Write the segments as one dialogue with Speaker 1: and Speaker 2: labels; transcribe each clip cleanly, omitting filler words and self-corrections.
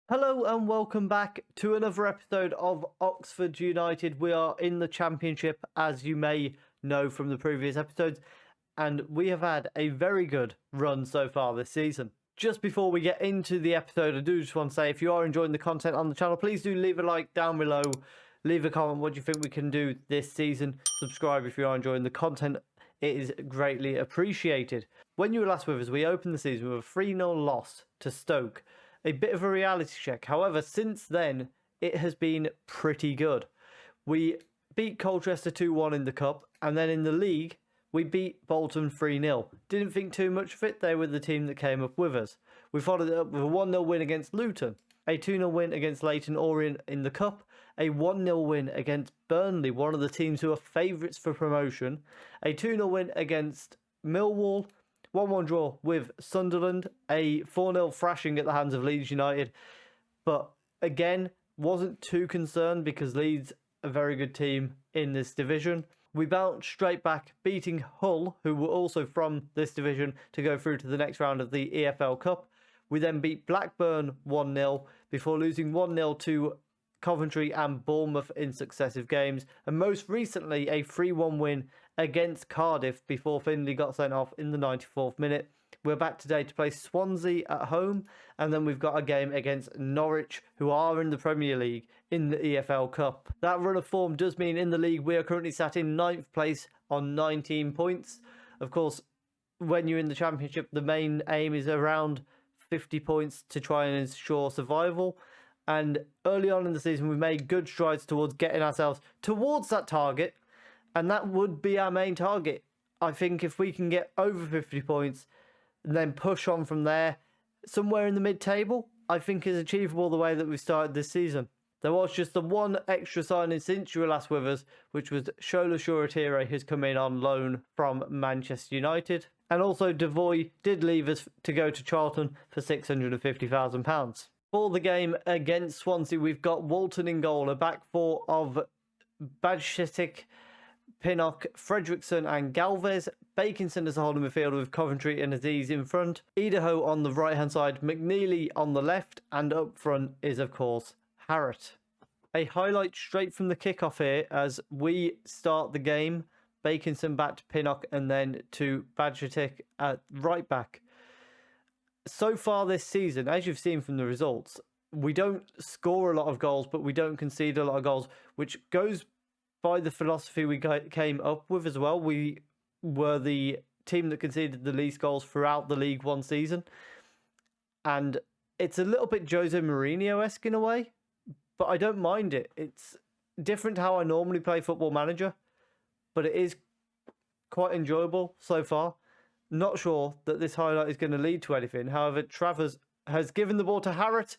Speaker 1: Hello and welcome back to another episode of Oxford United. We are in the Championship, as you may know from the previous episodes, and we have had a very good run so far this season. Just before we get into the episode, I do just want to say, if you are enjoying the content on the channel, please do leave a like down below, leave a comment what you think we can do this season, subscribe if you are enjoying the content. It is greatly appreciated. When you were last with us, we opened the season with a 3-0 loss to Stoke. A bit of a reality check. However, since then, it has been pretty good. We beat Colchester 2-1 in the Cup, and then in the league, we beat Bolton 3-0. Didn't think too much of it. They were the team that came up with us. We followed it up with a 1-0 win against Luton, a 2-0 win against Leyton Orient in the Cup, a 1-0 win against Burnley, one of the teams who are favourites for promotion, a 2-0 win against Millwall, 1-1 draw with Sunderland, a 4-0 thrashing at the hands of Leeds United. But again, wasn't too concerned because Leeds are a very good team in this division. We bounced straight back, beating Hull, who were also from this division, to go through to the next round of the EFL Cup. We then beat Blackburn 1-0 before losing 1-0 to Coventry and Bournemouth in successive games, and most recently a 3-1 win against Cardiff before Finley got sent off in the 94th minute. We're back today to play Swansea at home, and then we've got a game against Norwich, who are in the Premier League in the EFL Cup. That run of form does mean in the league we are currently sat in 9th place on 19 points. Of course, when you're in the Championship, the main aim is around 50 points to try and ensure survival. And early on in the season, we made good strides towards getting ourselves towards that target. And that would be our main target. I think if we can get over 50 points and then push on from there, somewhere in the mid-table, I think is achievable the way that we started this season. There was just the one extra signing since you were last with us, which was Shola Shoretire, who's come in on loan from Manchester United. And also Devoy did leave us to go to Charlton for £650,000. For the game against Swansea, we've got Walton in goal, a back four of Bajcetic, Pinnock, Fredrickson and Galvez. Bakinson as a holding midfielder with Coventry and Aziz in front. Idaho on the right-hand side, McNeely on the left, and up front is, of course, Harrott. A highlight straight from the kickoff here as we start the game. Bakinson back to Pinnock and then to Bajcetic at right back. So far this season, as you've seen from the results, we don't score a lot of goals, but we don't concede a lot of goals, which goes by the philosophy we came up with as well. We were the team that conceded the least goals throughout the League One season. And it's a little bit Jose Mourinho-esque in a way, but I don't mind it. It's different to how I normally play Football Manager, but it is quite enjoyable so far. Not sure that this highlight is going to lead to anything. However, Travers has given the ball to Harrott,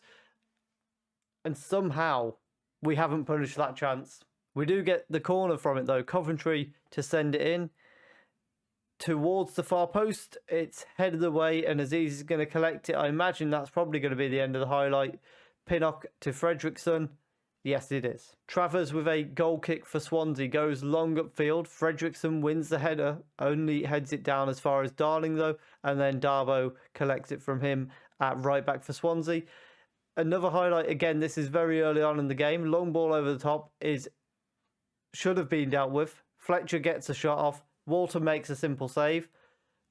Speaker 1: and somehow we haven't punished that chance. We do get the corner from it, though. Coventry to send it in towards the far post. It's headed away, and Aziz is going to collect it. I imagine that's probably going to be the end of the highlight. Pinnock to Fredrickson. Yes, it is. Travers with a goal kick for Swansea goes long upfield. Fredrickson wins the header, only heads it down as far as Darling though, and then Darboe collects it from him at right back for Swansea. Another highlight, again, this is very early on in the game. Long ball over the top should have been dealt with. Fletcher gets a shot off. Walter makes a simple save.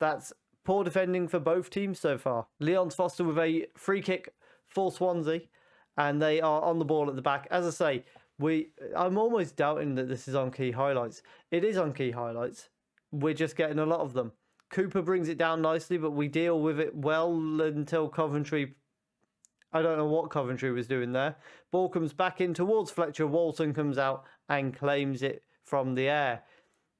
Speaker 1: That's poor defending for both teams so far. Leon Foster with a free kick for Swansea. And they are on the ball at the back. As I say, I'm almost doubting that this is on key highlights. It is on key highlights. We're just getting a lot of them. Cooper brings it down nicely, but we deal with it well until Coventry. I don't know what Coventry was doing there. Ball comes back in towards Fletcher. Walton comes out and claims it from the air.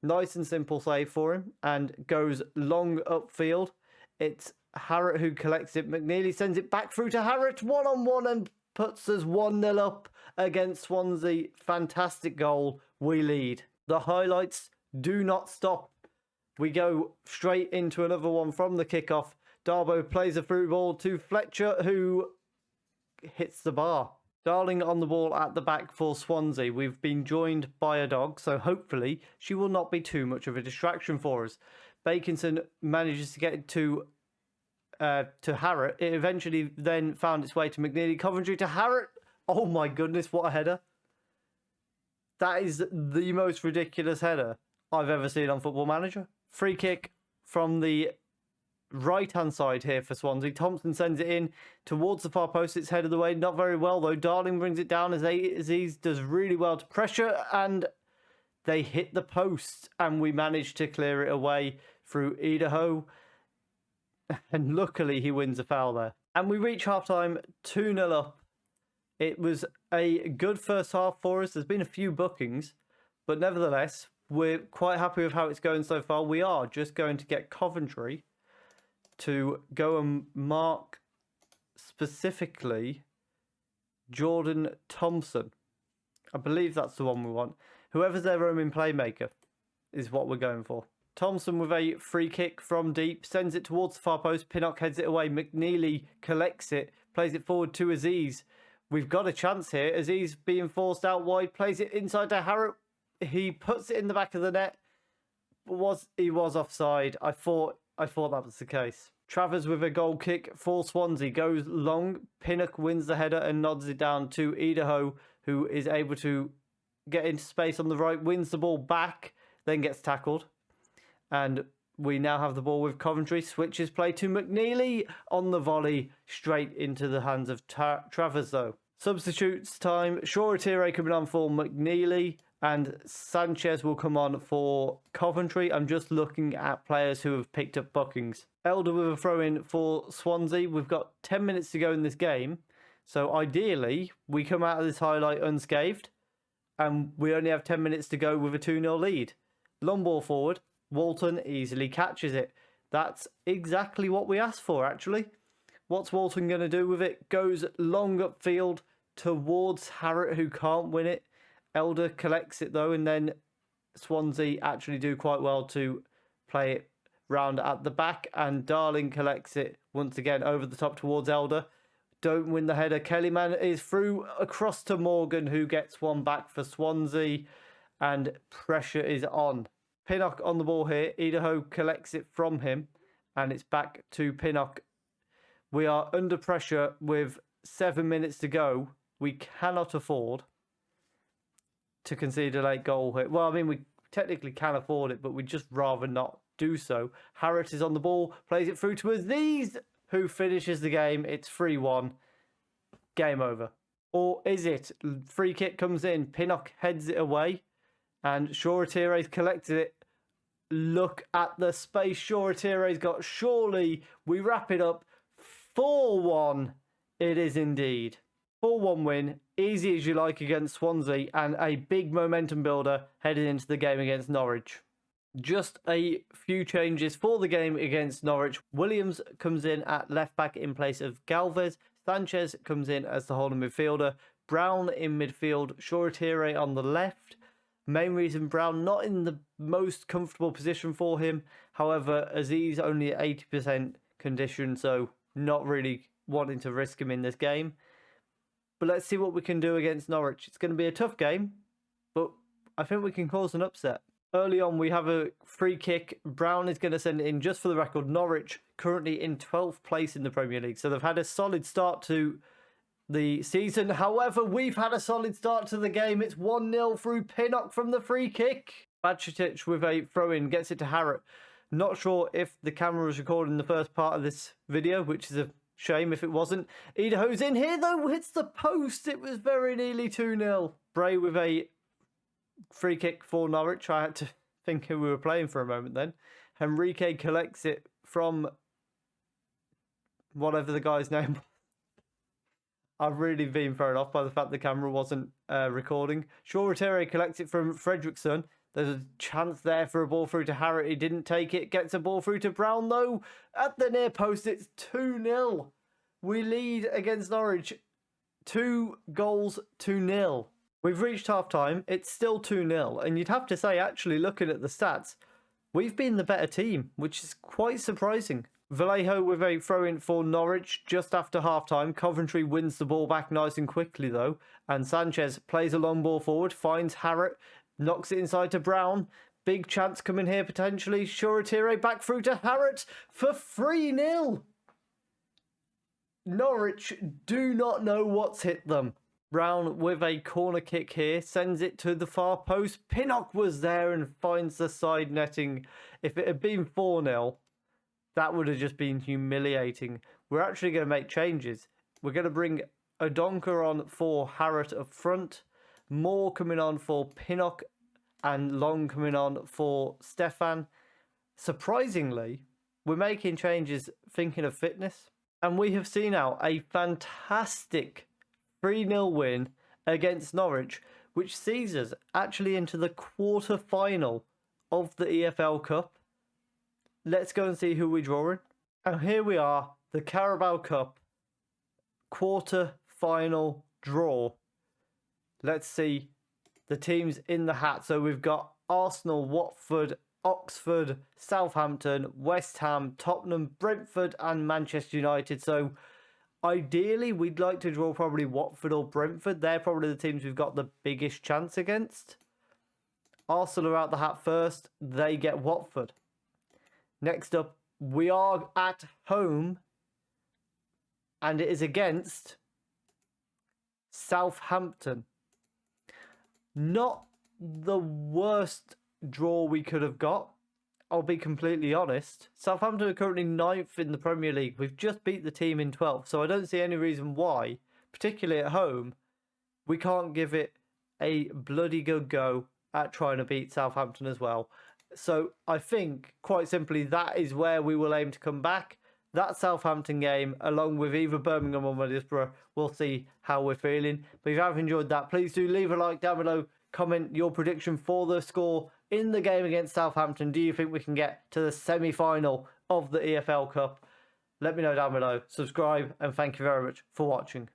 Speaker 1: Nice and simple save for him and goes long upfield. It's Harrott who collects it. McNeely sends it back through to Harrott. One-on-one and puts us 1-0 up against Swansea. Fantastic goal. We lead. The highlights do not stop. We go straight into another one from the kickoff. Darboe plays a through ball to Fletcher, who hits the bar. Darling on the ball at the back for Swansea. We've been joined by a dog, so hopefully she will not be too much of a distraction for us. Bakinson manages to get to to Harrott. It eventually then found its way to McNeely. Coventry to Harrott. Oh my goodness, what a header. That is the most ridiculous header I've ever seen on Football Manager. Free kick from the right-hand side here for Swansea. Thompson sends it in towards the far post. It's headed away. Not very well, though. Darling brings it down as Aziz does really well to pressure, and they hit the post, and we managed to clear it away through Idaho. And luckily, he wins a foul there. And we reach half-time 2-0 up. It was a good first half for us. There's been a few bookings, but nevertheless, we're quite happy with how it's going so far. We are just going to get Coventry to go and mark specifically Jordan Thompson. I believe that's the one we want. Whoever's their roaming playmaker is what we're going for. Thompson with a free kick from deep, sends it towards the far post. Pinnock heads it away. McNeely collects it, plays it forward to Aziz. We've got a chance here. Aziz being forced out wide, plays it inside to Harrott. He puts it in the back of the net. He was offside. I thought that was the case. Travers with a goal kick for Swansea goes long. Pinnock wins the header and nods it down to Idaho, who is able to get into space on the right, wins the ball back, then gets tackled. And we now have the ball with Coventry. Switches play to McNeely on the volley, straight into the hands of Travers, though. Substitutes time. Shoretire coming on for McNeely, and Sanchez will come on for Coventry. I'm just looking at players who have picked up bookings. Elder with a throw-in for Swansea. We've got 10 minutes to go in this game. So ideally, we come out of this highlight unscathed, and we only have 10 minutes to go with a 2-0 lead. Long ball forward. Walton easily catches it. That's exactly what we asked for, actually. What's Walton going to do with it? Goes long upfield towards Harrott, who can't win it. Elder collects it, though, and then Swansea actually do quite well to play it round at the back, and Darling collects it once again over the top towards Elder. Don't win the header. Kellyman is through across to Morgan, who gets one back for Swansea, and pressure is on. Pinnock on the ball here. Idaho collects it from him, and it's back to Pinnock. We are under pressure with 7 minutes to go. We cannot afford to concede a late goal here. Well, I mean, we technically can afford it, but we'd just rather not do so. Harrott is on the ball, plays it through to Aziz, who finishes the game. It's 3-1. Game over. Or is it? Free kick comes in. Pinnock heads it away, and Shoretire's collected it. Look at the space Shoretire's got. Surely we wrap it up. 4-1. It is indeed. 4-1 win. Easy as you like against Swansea, and a big momentum builder heading into the game against Norwich. Just a few changes for the game against Norwich. Williams comes in at left back in place of Galvez. Sanchez comes in as the holding midfielder. Brown in midfield. Shoretire on the left. Main reason Brown not in the most comfortable position for him. However, Aziz only at 80% condition, so not really wanting to risk him in this game. But let's see what we can do against Norwich. It's going to be a tough game, but I think we can cause an upset. Early on, we have a free kick. Brown is going to send it in. Just for the record, Norwich currently in 12th place in the Premier League, so they've had a solid start to the season. However, we've had a solid start to the game. It's 1-0 through Pinnock from the free kick. Bajcetic with a throw-in gets it to Harrott. Not sure if the camera was recording the first part of this video, which is a shame if it wasn't. Idaho's in here, though. Hits the post. It was very nearly 2-0. Bray with a free kick for Norwich. I had to think who we were playing for a moment then. Henrique collects it from whatever the guy's name was. I've really been thrown off by the fact the camera wasn't recording. Shoretire collects it from Fredrickson. There's a chance there for a ball through to Harrott. He didn't take it. Gets a ball through to Brown, though. At the near post, it's 2-0. We lead against Norwich. 2-0. We've reached half-time. It's still 2-0. And you'd have to say, actually, looking at the stats, we've been the better team, which is quite surprising. Vallejo with a throw-in for Norwich just after half-time. Coventry wins the ball back nice and quickly, though. And Sanchez plays a long ball forward, finds Harrott, knocks it inside to Brown. Big chance coming here, potentially. Shoretire back through to Harrott for 3-0. Norwich do not know what's hit them. Brown with a corner kick here, sends it to the far post. Pinnock was there and finds the side netting. If it had been 4-0, that would have just been humiliating. We're actually going to make changes. We're going to bring Odonka on for Harrott up front. Moore coming on for Pinnock and Long coming on for Stefan. Surprisingly, we're making changes thinking of fitness. And we have seen out a fantastic 3-0 win against Norwich, which sees us actually into the quarter-final of the EFL Cup. Let's go and see who we're drawing. And here we are, the Carabao Cup quarter-final draw. Let's see the teams in the hat. So we've got Arsenal, Watford, Oxford, Southampton, West Ham, Tottenham, Brentford and Manchester United. So ideally, we'd like to draw probably Watford or Brentford. They're probably the teams we've got the biggest chance against. Arsenal are out the hat first. They get Watford. Next up, we are at home. And it is against Southampton. Not the worst draw we could have got. I'll be completely honest. Southampton are currently 9th in the Premier League. We've just beat the team in 12th. So I don't see any reason why, particularly at home, we can't give it a bloody good go at trying to beat Southampton as well. So I think, quite simply, that is where we will aim to come back. That Southampton game, along with either Birmingham or Middlesbrough, we'll see how we're feeling. But if you have enjoyed that, please do leave a like down below. Comment your prediction for the score in the game against Southampton. Do you think we can get to the semi-final of the EFL Cup? Let me know down below. Subscribe and thank you very much for watching.